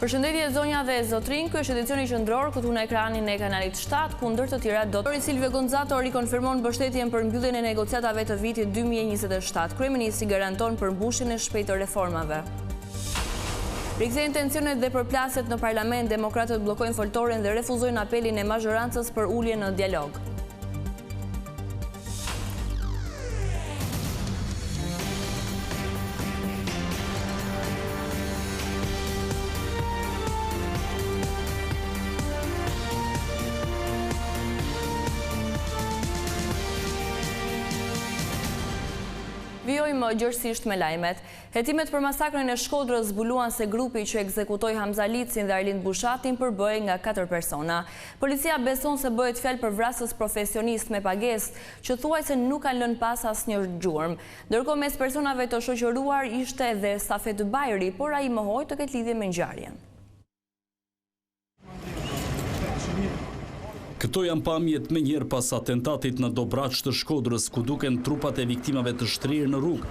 Përshëndetje zonja dhe zotrin, ky është edicioni qendror këtu në ekranin e kanalit 7, kundër të tjera do. Silvio Gonzato rikonfirmon mbështetjen për mbylljen e negociatave të vitit 2027. Kryeministri garanton përmbushjen e shpejtë të reformave. Rikthehen tensionet dhe përplasjet në parlament, demokratët bllokojnë foltoren dhe refuzojnë apelin e mazhorancës për ulje në dialog. Vijojmë gjërësisht me lajmet. Hetimet për masakrën e Shkodrës zbuluan se grupi që ekzekutoi Hamza Licin dhe Arlind Bushatin përbëhej nga 4 persona. Policia beson se bëhet fjalë për vrasës profesionist me pagesë, që thuajse nuk kanë lënë pas asnjë gjurmë. Ndërkohë mes personave të shoqëruar ishte edhe Safet Bajri, por ai mohoi të ketë lidhje me ngjarjen. Këto janë pamjet me njërë pas atentatit në Dobraç të Shkodrës, ku duken trupat e viktimave të shtrirë në rrugë.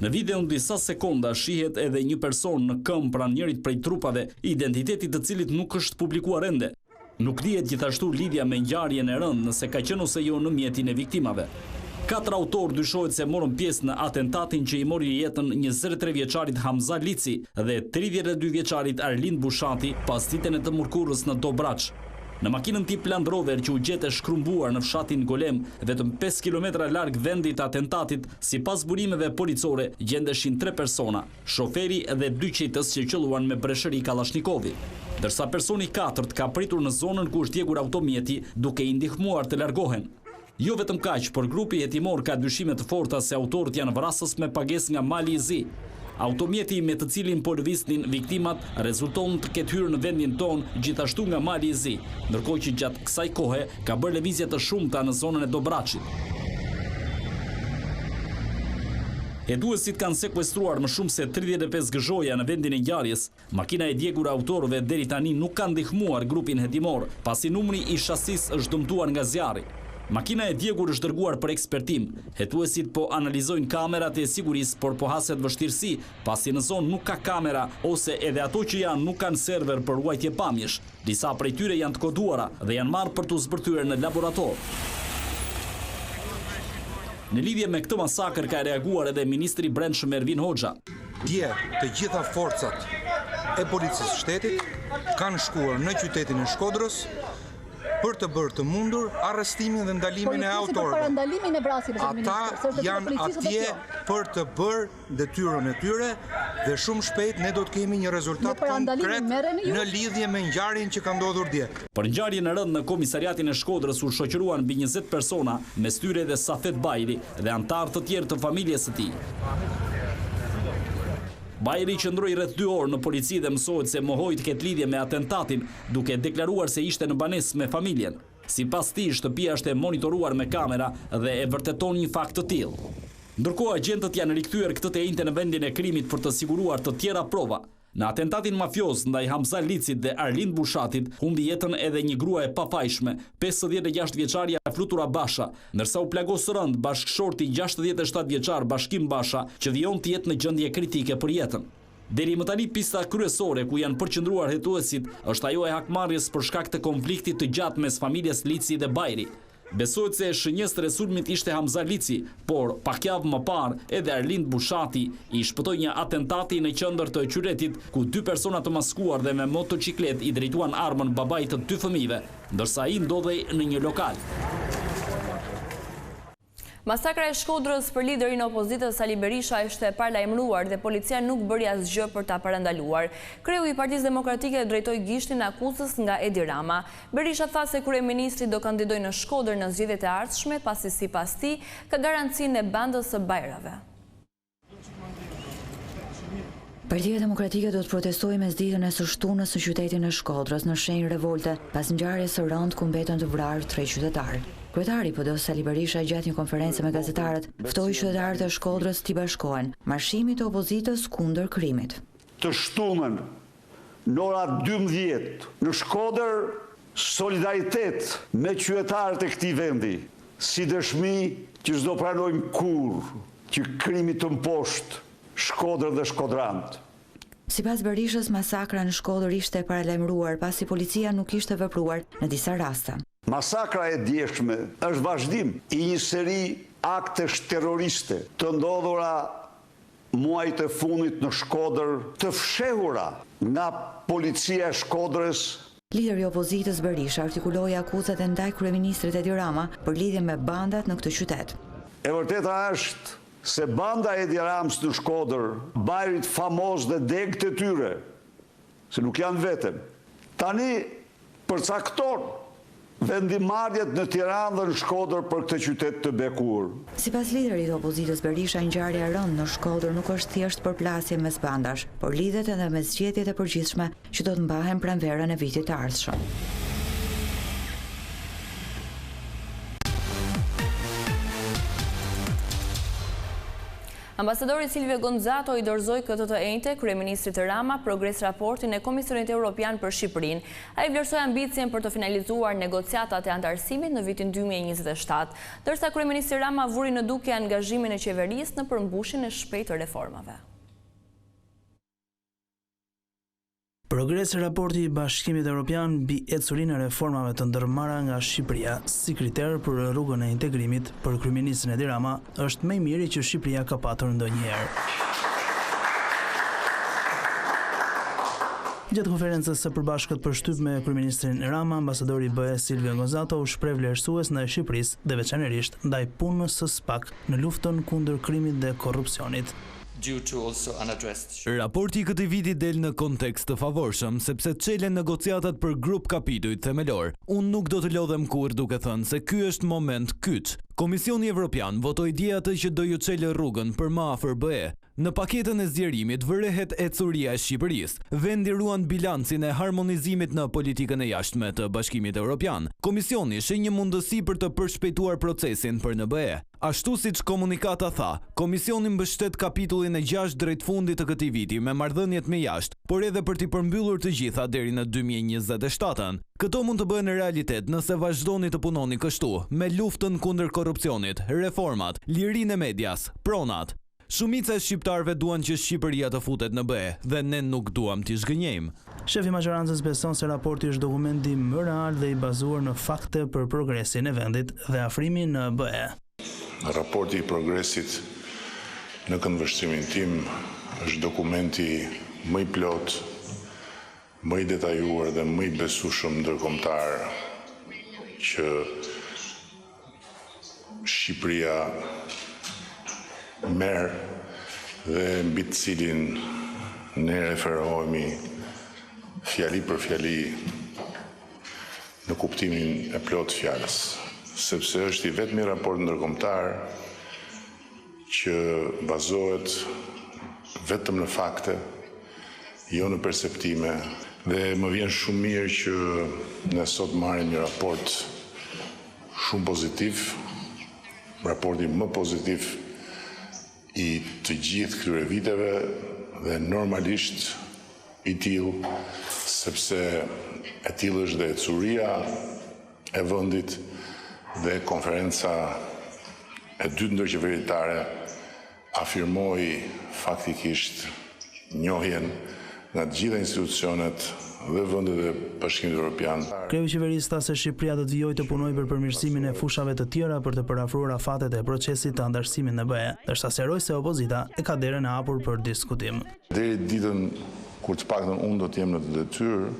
Në videon disa sekonda shihet edhe një person në këmbë pranë njërit prej trupave, identiteti të cilit nuk është publikuar ende. Nuk dihet gjithashtu lidhja me ngjarjen e rëndë nëse ka qenë ose jo në mjetin e viktimave. 4 autor dyshohet se morën pjesë në atentatin që i mori jetën 23 vjeçarit Hamza Lici dhe 32 vjeçarit Arlind Bushati pas ditën e të mërkurës në Dobraç. Në makinën tip Land Rover që u gjete shkrumbuar në fshatin Golem, vetëm 5 km larg vendit të atentatit, sipas burimeve policore, gjendeshin 3 persona, shoferi dhe 2 qitës që qelluan me breshëri Kallashnikovi. Ndërsa personi 4 ka pritur në zonën ku është djegur automjeti, duke i ndihmuar të largohen. Jo vetëm kaq, por grupi hetimor ka dyshime të forta se autorët janë vrasës me pagesë nga Mali i Zi. Automjeti me të cilin po lëviznin viktimat rezulton të ketë hyrë në vendin tonë gjithashtu nga Mali i Zi, ndërkohë që gjatë kësaj kohe ka bërë lëvizje të shumta në zonën e Dobraçit. Hetuesit kanë sekuestruar më shumë se 35 gëzhoja në vendin e ngjarjes. Makina e djegur autorëve deri tani nuk ka ndihmuar grupin hetimor, pasi numri i shasisë është dëmtuar nga zjarri. Makina e djegur është dërguar për ekspertim. Hetuesit po analizojnë kamerat e sigurisë, por po haset vështirësi, pasi në zonë nuk ka kamera ose edhe ato që janë nuk kanë server për ruajtje pamjesh. Disa prej tyre janë të koduara dhe janë marrë për të zbërthyer në laborator. Në lidhje me këtë masakër ka reaguar edhe ministri i Brendshëm Ervin Hoxha. Dje të gjitha forcat e policisë shtetit kanë shkuar në qytetin e Shkodrës për të bërë të mundur arrestimin dhe ndalimin e autorëve. Ata janë atje për të bërë detyrën e tyre dhe shumë shpejt ne do të kemi një rezultat konkret në lidhje me ngjarjen që ka ndodhur dje. Për ngjarjen e rëndë në komisariatin e Shkodrës u shoqëruan mbi 20 persona, mes tyre dhe Safet Bajri dhe anëtar të tjerë të familjes së tij. Bajri qëndroi rreth 2 orë në polici dhe mësohet se mohoi të ketë lidhje me atentatin, duke deklaruar se ishte në banesë me familjen. Sipas tij, shtëpia është e monitoruar me kamera dhe e vërteton një fakt të tillë. Ndërkohë agentët janë rikthyer këtë të njëjtën në vendin e krimit për të siguruar të tjera prova. Në atentatin mafioz ndaj Hamza Licit dhe Arlind Bushatit humbi jetën edhe një grua e papajshme, 56 vjeçaria Flutura Basha, ndërsa u plagos rënd bashkëshorti 67 vjeçar Bashkim Basha, që vijon të jetë në gjendje kritike për jetën. Deri më tani pista kryesore ku janë përqendruar hetuesit është ajo e hakmarrjes për shkak të konfliktit të gjatë mes familjes Lici dhe Bajri. Besohet se shënjes të sulmit ishte Hamza Lici, por pak javë më parë edhe Arlind Bushati i shpëtoi një atentati në qendër të qytetit ku 2 persona të maskuar dhe me motociklet i drejtuan armën babait të 2 fëmijëve, ndërsa ai ndodhej në një lokal. Masakra e Shkodrës për liderin e opozitës Sali Berisha ishte paralajmëruar dhe policia nuk bëri asgjë për ta parandaluar. Kreu i Partisë Demokratike drejtoi gishtin akuzës nga Edi Rama. Berisha tha se kryeministri do kandidojë në Shkodër në zgjedhjet e ardhshme, pasi sipas tij ka garancinë e bandës së Bajrave. Partia Demokratike do të protestojë mes ditën e së shtunës në qytetin e Shkodrës në shenjë revolte pas ngjarjes së rëndë ku mbetën të vrarë 3 qytetarë. Kryetari PD Sali Berisha gjatë një konferencë me gazetarët ftoi qytetarët e Shkodrës t'i bashkohen marshimit të opozitës kundër krimit. Të shtunën në ora 12 në Shkodër solidaritet me qytetarët e këtij vendi, si dëshmi që s'do pranojmë kurrë që krimi të mposhtë Shkodër dhe shkodrant. Sipas Berishës, masakra në Shkodër ishte paralajmëruar pasi policia nuk ishte vepruar në disa raste. Masakra e djeshme është vazhdim i një seri aktesh terroriste të ndodhura muajt e fundit në Shkodër, të fshehura nga policia e Shkodrës. Lideri i opozitës Berisha artikuloi akuzat e ndaj kryeministrit Edi Rama për lidhje me bandat në këtë qytet. E vërteta është se banda e Edi Ramës në Shkodër, bajrit famos dhe degët e tyre, se nuk janë vetëm, tani përcakton vendimarrjet në Tiranë dhe në Shkodër për këtë qytet të bekur. Sipas liderit të opozitës Berisha, ngjarja e rëndë në Shkodër nuk është thjesht përplasje mes bandash, por lidhet edhe me zgjedhjet e përgjithshme që do të mbahen pranverën e vitit të ardhshëm. Ambasadori Silvio Gonzato i dorëzoi këtë të enjte kryeministrit Rama progres raportin e Komisionit Evropian për Shqipërinë. Ai vlerësoi ambicien për të finalizuar negociatat e antarësimit në vitin 2027, ndërsa kryeministri Rama vuri në dukje angazhimin e qeverisë në përmbushjen e shpejtë të reformave. Progresi raporti i Bashkimit Evropian mbi ecurinë e reformave të ndërmarra nga Shqipëria si kriter për rrugën e integrimit për kryeministrin Edi Rama është më i miri që Shqipëria ka patur ndonjëherë. Gjatë konferencës së përbashkët për shtyp me kryeministrin Rama, ambasadori i BE Silvio Gonzato u shpreh vlerësues ndaj Shqipërisë dhe veçanërisht ndaj punës së SPAK në luftën kundër krimit dhe korrupsionit. Raporti i këtij viti del në kontekst të favorshëm sepse çelen negociatat për grup kapitujt themelor. Unë nuk do të lodhem kurrë duke thënë se ky është moment kyç. Komisioni Evropian votoi dje atë që do ju çelë rrugën për më afër BE. Në paketën e zgjerimit vërehet ecuria e Shqipërisë. Vendi ruan bilancin e harmonizimit në politikën e jashtme të Bashkimit Evropian. Komisioni sheh një mundësi për të përshpejtuar procesin për në BE. Ashtu siç komunikata tha, Komisioni mbështet kapitullin e 6 drejt fundit të këtij viti me marrëdhëniet me jashtë, por edhe për t'i përmbyllur të gjitha deri në 2027. Këto mund të bëhen realitet nëse vazhdoni të punoni kështu, me luftën kundër korrupsionit, reformat, lirinë e medias, pronat. Shumica e shqiptarëve duan që Shqipëria të futet në BE dhe ne nuk duam t'i zgënjejmë. Shefi i majorancës beson se raporti është dokumenti më real dhe i bazuar në fakte për progresin e vendit dhe afrimin në BE. Raporti i progresit në këndvështrimin tim është dokumenti më i plot, më i detajuar dhe më i besueshëm ndërkombëtar që Shqipëria merr dhe mbi të cilin ne referohemi fjali për fjali në kuptimin e plot fjalës, sepse është i vetmi raport ndërkombëtar që bazohet vetëm në fakte, jo në perceptime, dhe më vjen shumë mirë që ne sot marrim një raport shumë pozitiv, raporti më pozitiv i të gjithë këtyre viteve dhe normalisht i tillë, sepse e tillë është dhe ecuria e vendit dhe konferenca e dytë ndërqeveritare afirmoi faktikisht njohjen nga të gjitha institucionet dhe vendet e Bashkimit Evropian. Kreu i qeverisë tha se Shqipëria do të vijojë të punojë për përmirësimin e fushave të tjera për të parafruar afatet e procesit të antarësimit në BE, ndërsa sqaroi se opozita e ka derën e hapur për diskutim. Deri ditën kur të paktën unë do të jem në të detyrë,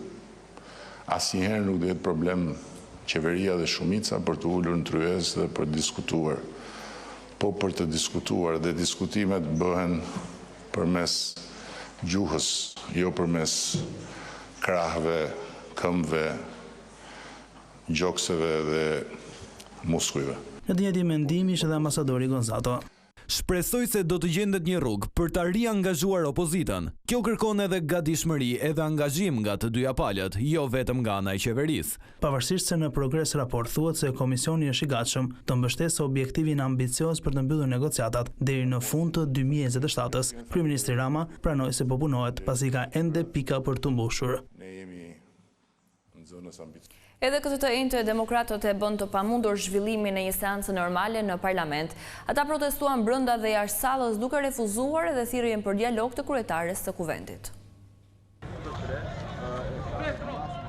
asnjëherë nuk do jetë problem qeveria dhe shumica për të ulur në tryezë dhe për të diskutuar. Po për të diskutuar dhe diskutimet bëhen përmes gjuhës, jo përmes krahëve, këmbëve, gjokseve dhe muskujve. Në të njëjtin mendim ishte edhe ambasadori Gonzato. Shpresoj se do të gjendet një rrugë për ta riangazhuar opozitën. Kjo kërkon edhe gatishmëri edhe angazhim nga të dyja palët, jo vetëm nga ana e qeverisë. Pavarësisht se në progres raport thuhet se komisioni është i gatshëm të mbështesë objektivin ambicioz për të mbyllur negociatat deri në fund të 2027-s, kryeministri Rama pranoi se po punohet pasi ka ende pika për të mbushur. Ne jemi në zonës ambicioze. Edhe këtë të enjtë demokratët e bën të pamundur zhvillimin e një seance normale në parlament. Ata protestuan brenda dhe jashtë sallës duke refuzuar edhe thirrjen për dialog të kryetares së kuvendit.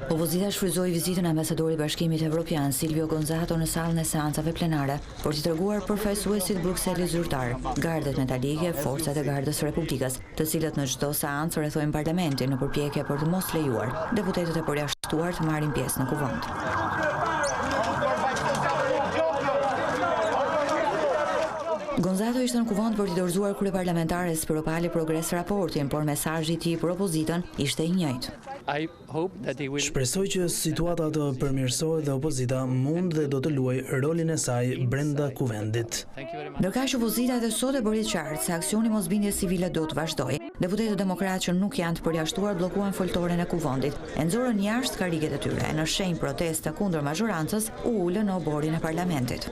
Opozita shfrytzoi vizitën e ambasadorit Bashkimit Evropian Silvio Gonzato në sallën e seancave plenare për t'i treguar përfaqësuesit Brukselit zyrtar, gardet metalike, forcat e Gardës së Republikës, të cilët në çdo seancë rrethojnë parlamentin në përpjekje për të mos lejuar deputetët e përjashtuar të marrin pjesë në kuvend. Gonzato ishte në kuvend për t'i dorëzuar kryeparlamentares Spiropali Progres raportin, por mesazhi i tij për opozitën ishte i njëjtë. Shpresoj që situata të përmirësohet dhe opozita mund dhe do të luajë rolin e saj brenda kuvendit. Ndërkaq opozita edhe sot e bëri qartë se aksioni mosbindje civile do të vazhdojë. Deputetët demokratë që nuk janë të përjashtuar bllokuan foltoren e kuvendit, e nxorën jashtë karriget e tyre. Në shenjë proteste kundër mazhorancës u ulën në oborin e parlamentit.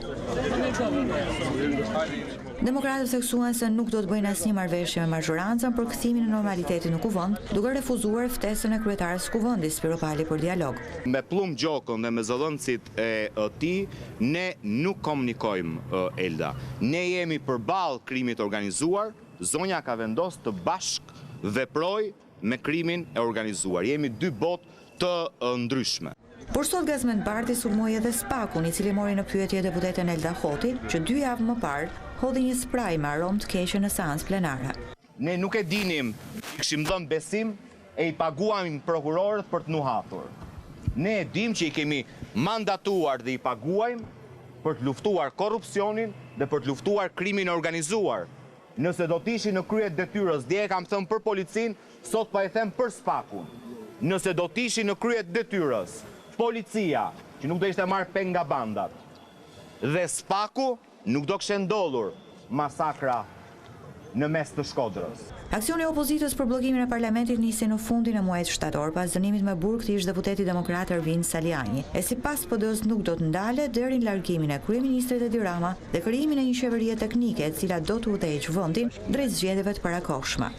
Demokratët theksuan se nuk do të bëjnë asnjë marrëveshje me mazhorancën për kthimin e normalitetit në kuvend, duke refuzuar ftesën e kryetares së kuvendit Spiropali për dialog. Me Plum Gjokën dhe me zëdhënësit e tij, ne nuk komunikojmë, Elda. Ne jemi përballë krimit organizuar, zonja ka vendosur të bashkë veproj me krimin e organizuar. Jemi dy botë të ndryshme. Por sot Gazmend Barti sulmoi edhe Spakun, i cili mori në pyetje deputeten Elda Hoti, që 2 javë më parë hodhi një spraj me aromë të keqe në seancë plenare. Ne nuk e dinim, kishim dhënë besim e i paguam prokurorët për të nuhatur. Ne e dim që i kemi mandatuar dhe i paguajmë për të luftuar korrupsionin dhe për të luftuar krimin organizuar. Nëse do të ishin në krye të detyrës, dje kam thënë për policin, sot pa e them për Spakun. Nëse do të ishin në krye të detyrës, policia, që nuk do ishte marrë peng nga bandat, dhe Spaku, nuk do kishte ndodhur masakra në mes të Shkodrës. Aksioni i opozitës për bllokimin e parlamentit nisi në fundin e muajit shtator pas dënimit me burg të ish-deputeti demokrat Ervin Saliani, e sipas PD-s nuk do të ndalet deri në largimin e kryeministrit Edi Rama dhe krijimin e një qeverie teknike e cila do të udhëheqë vendin drejt zgjedhjeve të parakohshme.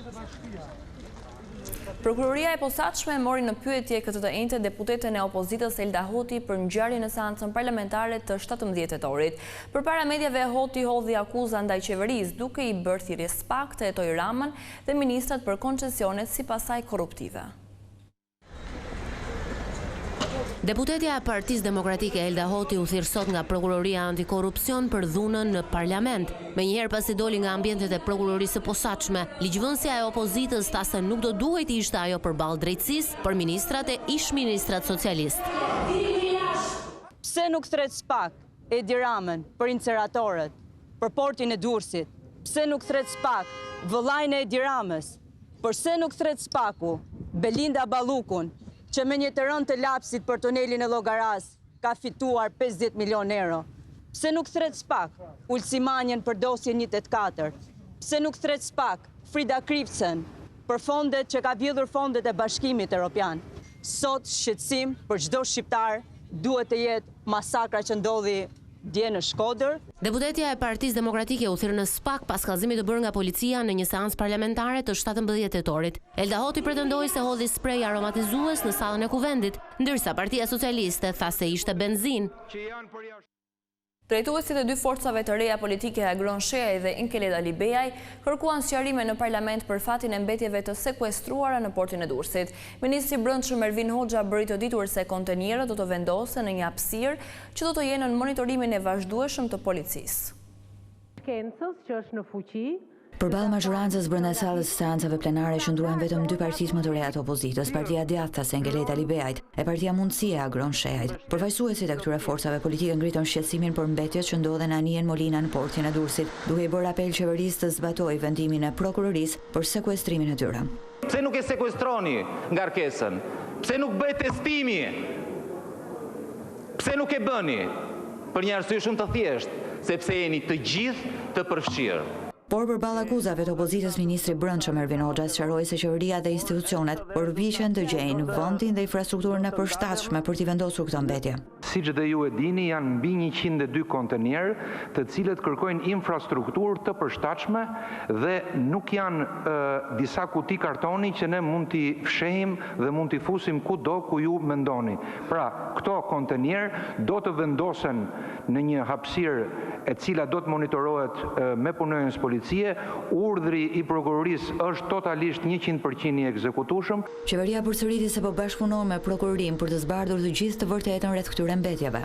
Prokuroria e posaçme mori në pyetje këtë të enjtë deputeten e opozitës Elda Hoti për ngjarje në seancën parlamentare të 17 tetorit. Përpara mediave Hoti hodhi akuza ndaj qeverisë duke i bërë thirrje SPAK të hetojë Ramën dhe ministrat për koncesionet sipas saj korruptive. Deputetja e Partisë Demokratike Elda Hoti u thirr sot nga Prokuroria Antikorrupsion për dhunën në parlament. Menjëherë pasi doli nga ambientet e prokurorisë së posaçme, ligjvënësja e opozitës tha se nuk do duhej të ishte ajo përballë drejtësisë për ministrat e ish-ministrat socialist. Pse nuk thret SPAK Edi Ramën për incineratorët, për portin e Durrësit? Pse nuk thret SPAK vëllain e Edi Ramës? Përse nuk thret SPAKu Belinda Ballukun, që me një të rënd të lapsit për tunelin e Llogaras ka fituar 50 milion euro? Pse nuk thret SPAK Ulsimanjen për dosjen 184? Pse nuk thret SPAK Frida Kripsen për fondet që ka vjedhur fondet e Bashkimit Evropian? Sot shqetësim për çdo shqiptar duhet të jetë masakra që ndodhi dje në Shkodër. Deputetja e Partisë Demokratike u thirr në SPAK pas kallëzimit të bërë nga policia në një seancë parlamentare të 17 tetorit. Elda Hoti pretendoi se hodhi sprej aromatizues në sallën e kuvendit, ndërsa Partia Socialiste tha se ishte benzinë. Drejtuesit e 2 forcave të reja politike Agron Sheaj dhe Inkeleda Libeaj kërkuan sqarime në parlament për fatin e mbetjeve të sekuestruara në portin e Durrësit. Ministri i Brendshëm Ervin Hoxha bëri të ditur se kontenierët do të vendosen në një hapësirë që do të jenë në monitorimin e vazhdueshëm të policisë. Që është në fuqi. Përballë mazhorancës brenda sallës së seancave plenare qëndruan vetëm 2 partitë më të reja të opozitës, Partia Djathtas e Inkeleda Libeajt e Partia Mundësia e Agron Sheajt. Përfaqësuesit e këtyre forcave politike ngritën shqetësimin për mbetjet që ndodhen anien Molina në portin e Durrësit, duke i bërë apel qeverisë të zbatojë vendimin e prokurorisë për sekuestrimin e tyre. Pse nuk e sekuestroni ngarkesën? Pse nuk bëhet testimi? Pse nuk e bëni? Për një arsye shumë të thjeshtë, sepse jeni të gjithë të përfshirë. Por përballë akuzave të opozitës, ministri i Brendshëm Ervin Hoxha sqaroi se qeveria dhe institucionet përpiqen të gjejnë vendin dhe infrastrukturën e përshtatshme për t'i vendosur këtë mbetje. Siç dhe ju e dini, janë mbi 102 kontener, të cilët kërkojnë infrastrukturë të përshtatshme dhe nuk janë disa kuti kartoni që ne mund t'i fshehim dhe mund t'i fusim kudo ku ju mendoni. Pra, këto kontener do të vendosen në një hapësirë e cila do të monitorohet me punonjës policie. Urdhri i prokurorisë është totalisht 100% i ekzekutueshëm. Qeveria përsëriti se po bashkëpunon me prokurorinë për të zbardhur të gjithë të vërtetën rreth këtyre mbetjeve.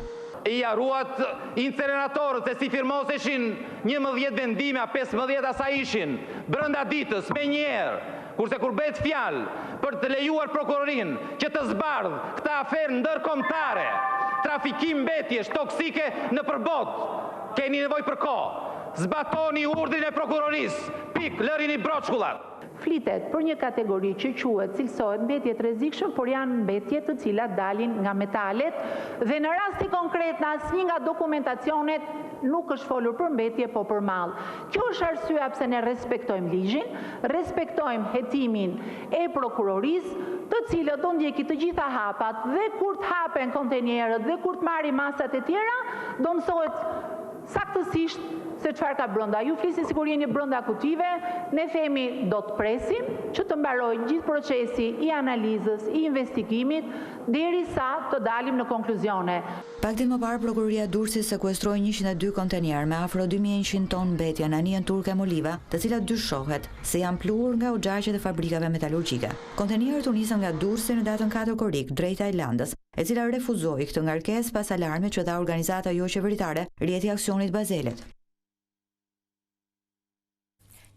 I haruat inceneratorët se si firmoseshin 11 vendime, a 15 sa ishin, brenda ditës, me njerë, kurse kur bëhet fjalë për të lejuar prokurorinë që të zbardh këta aferë ndërkombëtare, trafikim mbetjesh toksike në përbot, keni nevojë për kohë. Zbatoni urdhrin e prokurorisë, pik, lërini broçkullat. Flitet për një kategori që quhet cilësohet mbetje të rrezikshme, por janë mbetje të cilat dalin nga metalet dhe në rasti konkret në asnjë nga dokumentacionet nuk është folur për mbetje, po për mall. Kjo është arsyeja pse ne respektojmë ligjin, respektojmë hetimin e prokurorisë, të cilët do ndjeki të gjitha hapat dhe kur të hapen kontenerët dhe kur të marrin masat e tjera, do mësohet saktësisht se çfarë ka brenda. Ju flisni sikur jeni brenda kutive, ne themi do të presim që të mbarojë gjithë procesi i analizës, i investigimit, derisa të dalim në konkluzione. Pak ditë më parë, prokuroria Durrësit sekuestroi 102 kontener me afro 2100 ton mbetje në anijen turke Moliva, të cilat dyshohet se janë pluhur nga uxhaqet e fabrikave metalurgjike. Kontenerët u nisën nga Durrësi në datën 4 korrik drejt Tajlandës, e cila refuzoi këtë ngarkesë pas alarmit që dha organizata jo qeveritare Rrjeti Aksionit Bazelet.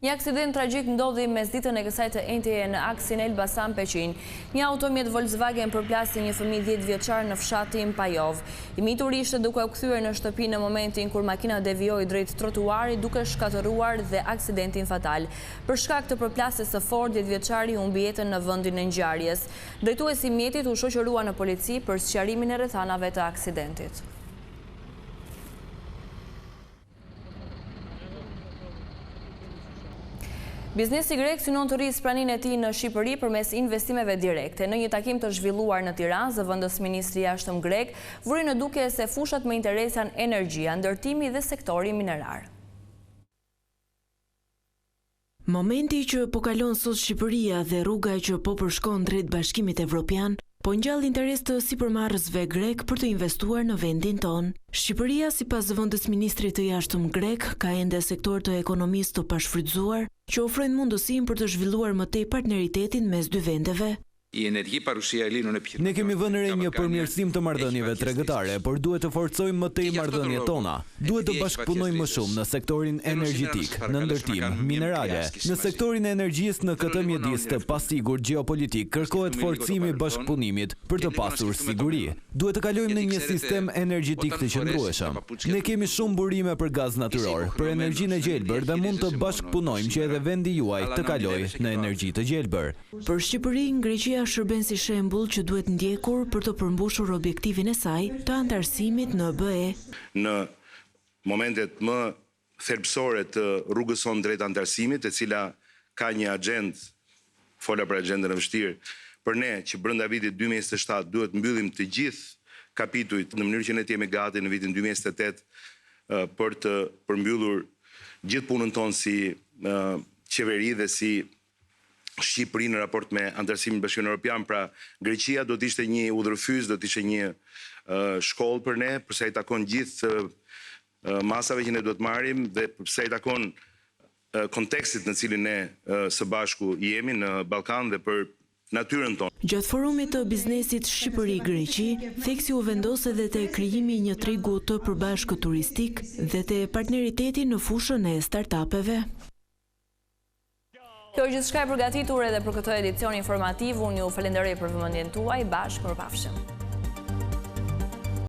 Një aksident tragjik ndodhi mesditën e kësaj të entjeje në aksin Elbasan Peqin. Një automjet Volkswagen përplasti një fëmijë 10 vjeçar në fshatin Pajov. I mitur ishte duke u kthyer në shtëpi në momentin kur makina devijoi drejt trotuarit duke shkatëruar dhe aksidentin fatal. Për shkak të përplasjes së fortë, 10 vjeçari humbi jetën në vendin e ngjarjes. Drejtuesi i mjetit u shoqërua në polici për sqarimin e rrethanave të aksidentit. Biznesi grek synon të rrisë praninë e tij në Shqipëri përmes investimeve direkte. Në një takim të zhvilluar në Tiranë, zëvendës ministri i jashtëm grek vuri në duke se fushat me interes janë energjia, ndërtimi dhe sektori minerar. Momenti që po kalon sot Shqipëria dhe rruga që po përshkon drejt Bashkimit Evropian, po ngjall interes të sipërmarrësve grek për të investuar në vendin ton. Shqipëria, sipas zëvendës ministrit të jashtëm grek, ka ende sektor të ekonomisë të pashfrytzuar, që ofrojnë mundësinë për të zhvilluar më tej partneritetin mes dy vendeve. Ne kemi vënë re një përmirësim të marrëdhënieve tregëtare, por duhet të forcojmë më tej marrëdhëniet tona. Duhet të bashkëpunojmë më shumë në sektorin energjetik, në ndërtim, minerale. Në sektorin e energjisë në këtë mjedis të pasigur gjeopolitik kërkohet forcimi i bashkëpunimit për të pasur siguri. Duhet të kalojmë në një sistem energjetik të qëndrueshëm. Ne kemi shumë burime për gaz natyror, për energjinë e gjelbër dhe mund të bashkëpunojmë që edhe vendi juaj të kalojë në energji të gjelbër. Për Shqipërinë, Greqia shërben si shembull që duhet ndjekur për të përmbushur objektivin e saj të antarësimit në BE. Në momentet më thelbësore të rrugës sonë drejt antarësimit, e cila ka një agjendë, fola për agjendën e vështirë, për ne që brenda vitit 2027 duhet mbyllim të gjithë kapitujt në mënyrë që ne të jemi gati në vitin 2028 për të përmbyllur gjithë punën tonë si qeveri dhe si Shqipëri në raport me antarësimin bashkimin evropian. Pra Greqia do të ishte një udhërfyz, do të ishte një shkollë për ne, përsa i takon gjithë masave që ne do të marrim dhe përsa i takon kontekstit në cilin ne së bashku jemi në Ballkan dhe për natyrën tonë. Gjatë forumit të biznesit Shqipëri-Greqi, theksi u vendos edhe te krijimi i një tregu të përbashkët turistik dhe te partneriteti në fushën e startupeve. Kjo është gjithçka e përgatitur edhe për këtë edicion informativ. Unë ju falenderoj për vëmendjen tuaj. Bashkë, mirupafshim.